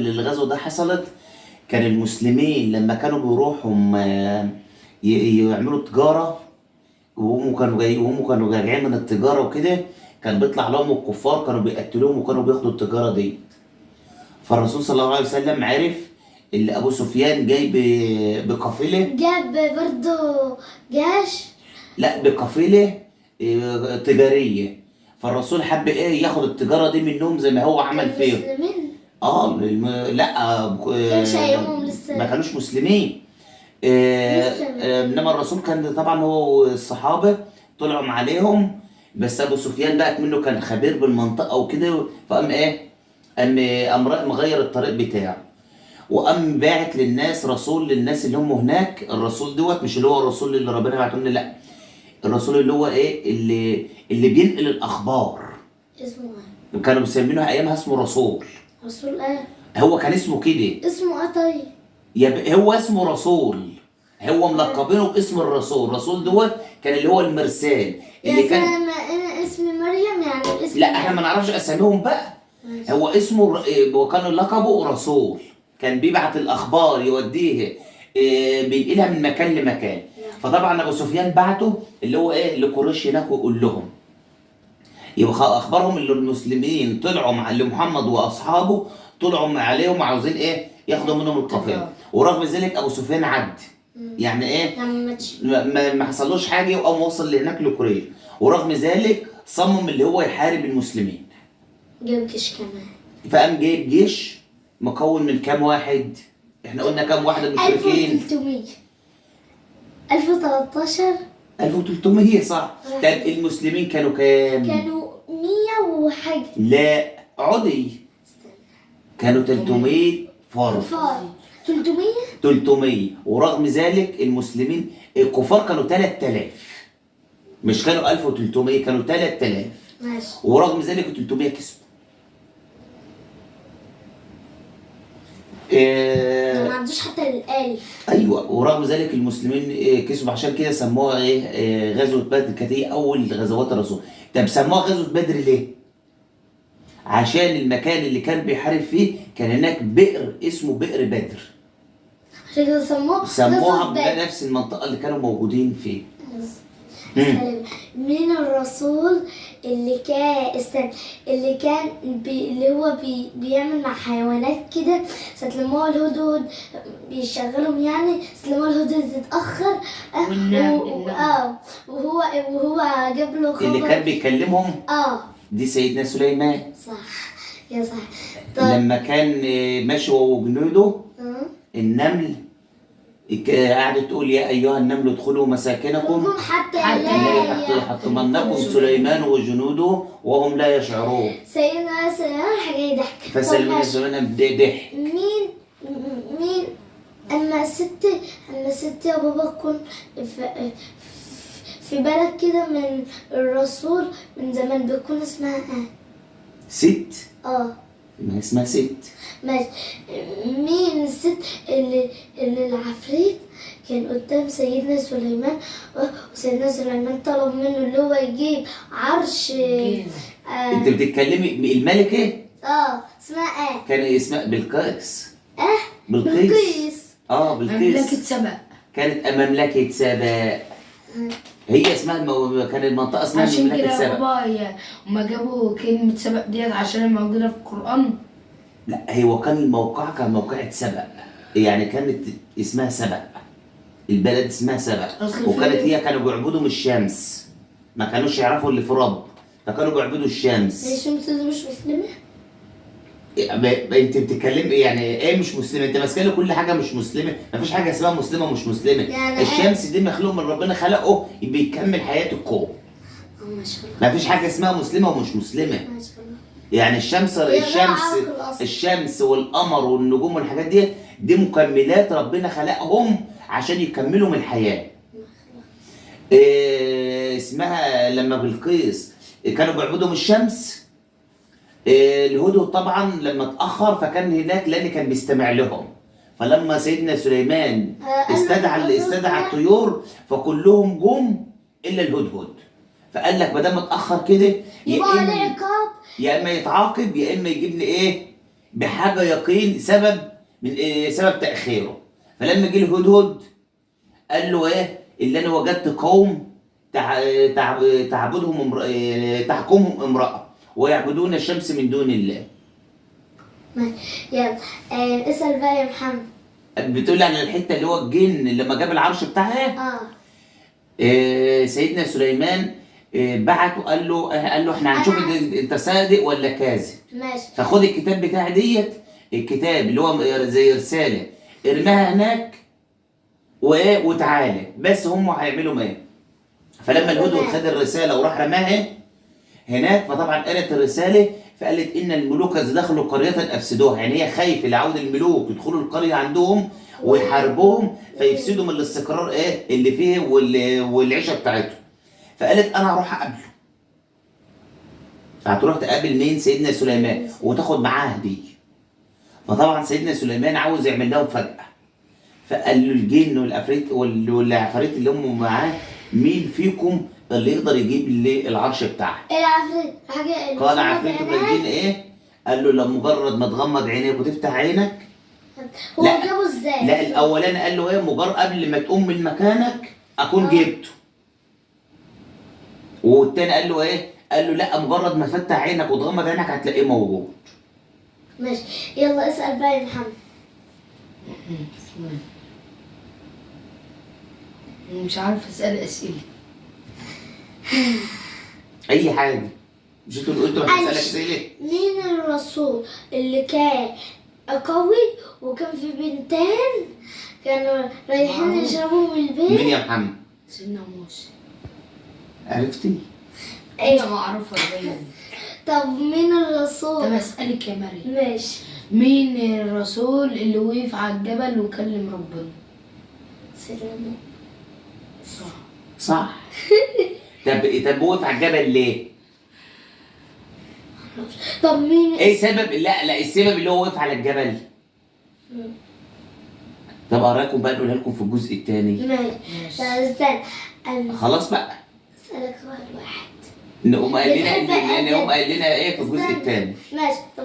اللي الغزوة ده حصلت، كان المسلمين لما كانوا بيروحوا يعملوا تجارة، وهم كانوا راجعين من التجارة وكده، كان بيطلع لهم الكفار كانوا بيقتلوهم وكانوا بياخدوا التجارة دي. فالرسول صلى الله عليه وسلم عرف اللي أبو سفيان جاي بقافلة، جاب برضو جيش. لا بقافلة تجارية. فالرسول حب ايه ياخد التجارة دي منهم زي ما هو عمل فيهم. المسلمين لا كانش ايامهم لسه ما كانوش مسلمين. لسه انما الرسول كان طبعا هو الصحابه طلعوا عليهم، بس ابو سفيان بقى منه كان خبير بالمنطقه وكده، فقام ايه قام مغير الطريق بتاعه، وقام باعت للناس رسول للناس اللي هم هناك. الرسول دوت مش اللي هو الرسول اللي ربنا بعته لنا، لا، الرسول اللي هو ايه اللي بينقل الاخبار. اسمه ايه؟ كانوا مسمينه ايامها اسمه رسول. رسول ايه؟ هو كان اسمه كده، اسمه ايه طيب؟ هو اسمه رسول، هو ملقبينه باسم الرسول. الرسول دوت كان اللي هو المرسال اللي يا كان. انا اسمي مريم يعني اسمي. لا احنا ما نعرفش اساميهم بقى. ماشي. هو اسمه وكان لقبه رسول، كان بيبعت الاخبار يوديها بينقلها من مكان لمكان. فطبعا ابو سفيان بعته اللي هو ايه لقريش هناك ويقول لهم، يبقى اخبارهم اللي المسلمين طلعوا مع اللي محمد واصحابه طلعوا عليهم عاوزين ايه ياخدوا منهم القافله. ورغم ذلك ابو سفيان عد، يعني ايه ما حصلوش حاجه وقام وصل لهناك لقريش، ورغم ذلك صمم اللي هو يحارب المسلمين. جاب جيش كمان. فقام جايب جيش مكون من كام واحد؟ احنا قلنا كام واحد المشركين؟ 1300. 1013. 1300 صح. طب المسلمين كانوا كام؟ كانوا 100 وحاجه. لا عدي، كانوا 300 فرد. 300. 300. ورغم ذلك المسلمين الكفار كانوا 3000، مش كانوا 1300، كانوا 3000. ماشي. ورغم ذلك 300 كسبوا. ما عندوش حتى الالف. ايوه، ورغم ذلك المسلمين كسبوا، عشان كده سموها ايه غزوه بدر، كانت هي اول غزوات الرسول. طب سموها غزوه بدر ليه؟ عشان المكان اللي كان بيحارب فيه كان هناك بئر اسمه بئر بدر، عشان كده سموها بنفس المنطقه اللي كانوا موجودين فيه. مين الرسول اللي كان اللي هو بيعمل مع حيوانات كده ساعة لما هو الهدهد بيشغلهم، يعني ساعة لما الهدهد اتأخر وهو جاب له خبر اللي كان بيكلمهم دي سيدنا سليمان. صح يا صح. لما كان ماشي هو وجنوده النمل قعدت تقول يا ايها النمل ادخلوا مساكنكم حتى لا يحطمنكم سليمان وجنوده وهم لا يشعرون. سيدنا سليمان حاجه يضحك. فسليمان ضحك. مين اما ست يا بابا تكون في بلد كده من الرسول من زمان بيكون اسمها ايه؟ ست. ما اسمها ست. ماشي. مين الست اللي العفريت كان قدام سيدنا سليمان، وسيدنا سليمان طلب منه اللي هو يجيب عرش. انت بتتكلمي الملكة؟ اسمها ايه؟ كان اسمها بلقيس. بلقيس. بلقيس. مملكة سبأ. كانت مملكة سبأ. هي اسمها كان المنطقة اسمها مملكة سبأ. عشان كده بابا هما جابوا كلمة سبأ ديت عشان موجودة في القرآن. لا هو كان الموقع كان موقعة سبأ، يعني كانت اسمها سبأ، البلد اسمها سبأ، وكانت هي كانوا بيعبدوا من الشمس، ما كانوش يعرفوا اللي في رب، فكانوا بيعبدوا الشمس. الشمس دي مش مسلمة؟ انت بتتكلم يعني ايه مش مسلمه؟ انت ماسكه له كل حاجه مش مسلمه، مفيش حاجه اسمها مسلمه ومش مسلمه. يعني الشمس دي مخلوق من ربنا خلقه بيكمل حياه الكون. ما شاء الله. مفيش حاجه اسمها مسلمه ومش مسلمه. ما شاء الله. يعني الشمس والقمر والنجوم والحاجات دي مكملات ربنا خلقهم عشان يكملوا من الحياه. اسمها لما بلقيس كانوا بيعبدوا من الشمس. الهدهد طبعا لما اتأخر فكان هناك لأن كان بيستمع لهم، فلما سيدنا سليمان استدعى الطيور فكلهم جم إلا الهدهد، فقال لك ما دام اتأخر كده يبقى عليه عقاب، يا إما يتعاقب يا إما يجيب لي إيه؟ بحاجه يقين سبب من سبب تاخيره. فلما جه الهدهد قال له ايه؟ اللي انا وجدت قوم تعبدهم تحكمهم امراه ويعبدون الشمس من دون الله. ماشي. يلا اسأل بقى يا محمد. بتقول عن الحته اللي هو الجن لما جاب العرش بتاعها. سيدنا سليمان بعته قال له احنا هنشوف انت صادق ولا كاذب. ماشي. فخد الكتاب بتاع ديت، الكتاب اللي هو زي رساله، ارميها هناك وتعالى. بس هم هيعملوا ايه؟ فلما الهدهد خد الرساله وراح رماها هناك، فطبعا قالت الرساله فقالت ان الملوك اذا دخلوا قريه افسدوها. يعني هي خايفه لعود الملوك يدخلوا القريه عندهم ويحاربوهم فيفسدوا من الاستقرار اللي فيه والعيشه بتاعتهم. فقالت انا هروح اقابله. فهتروح تقابل مين؟ سيدنا سليمان، وتاخد معاه هديه. فطبعا سيدنا سليمان عاوز يعمل لهم فجأة، فقال له الجن والعفاريت اللي هم معاه مين فيكم اللي يقدر يجيب لي العرش بتاعها؟ ايه العفريت؟ حاجة قال عفريت من الجن ايه؟ قال له لمجرد ما تغمض عينيك وتفتح عينك. هو لا. جابه ازاي؟ لا الاولاني قال له ايه؟ مجرد قبل ما تقوم من مكانك اكون جبته. والتاني قال له ايه؟ قال له لا مجرد ما فتح عينك وتغمض عينك هتلاقيه موجود. ماشي. يلا اسأل بقى يا محمد. مش عارف اسال اسئله. اي حاجه. مش انتوا اللي قلتوا هسألك اسئله؟ مين الرسول اللي كان قوي وكان في بنتين كانوا رايحين يشربوا من البيت؟ مين يا محمد؟ سيدنا موسى. عرفتي؟ انا ما اعرفها ازاي. طب مين الرسول؟ طب اسالك يا مريم، ماشي. مين الرسول اللي وقف على الجبل وكلم ربنا؟ سليمان. صح. طب وقف على الجبل ليه؟ طب مين ايه سبب؟ لا السبب اللي هو وقف على الجبل. طب اراكم بقى نقولها لكم في الجزء الثاني. ماشي. طب استنى. خلاص بقى. اسألك سؤال واحد. نقوم قال لنا ايه في الجزء الثاني. ماشي. طب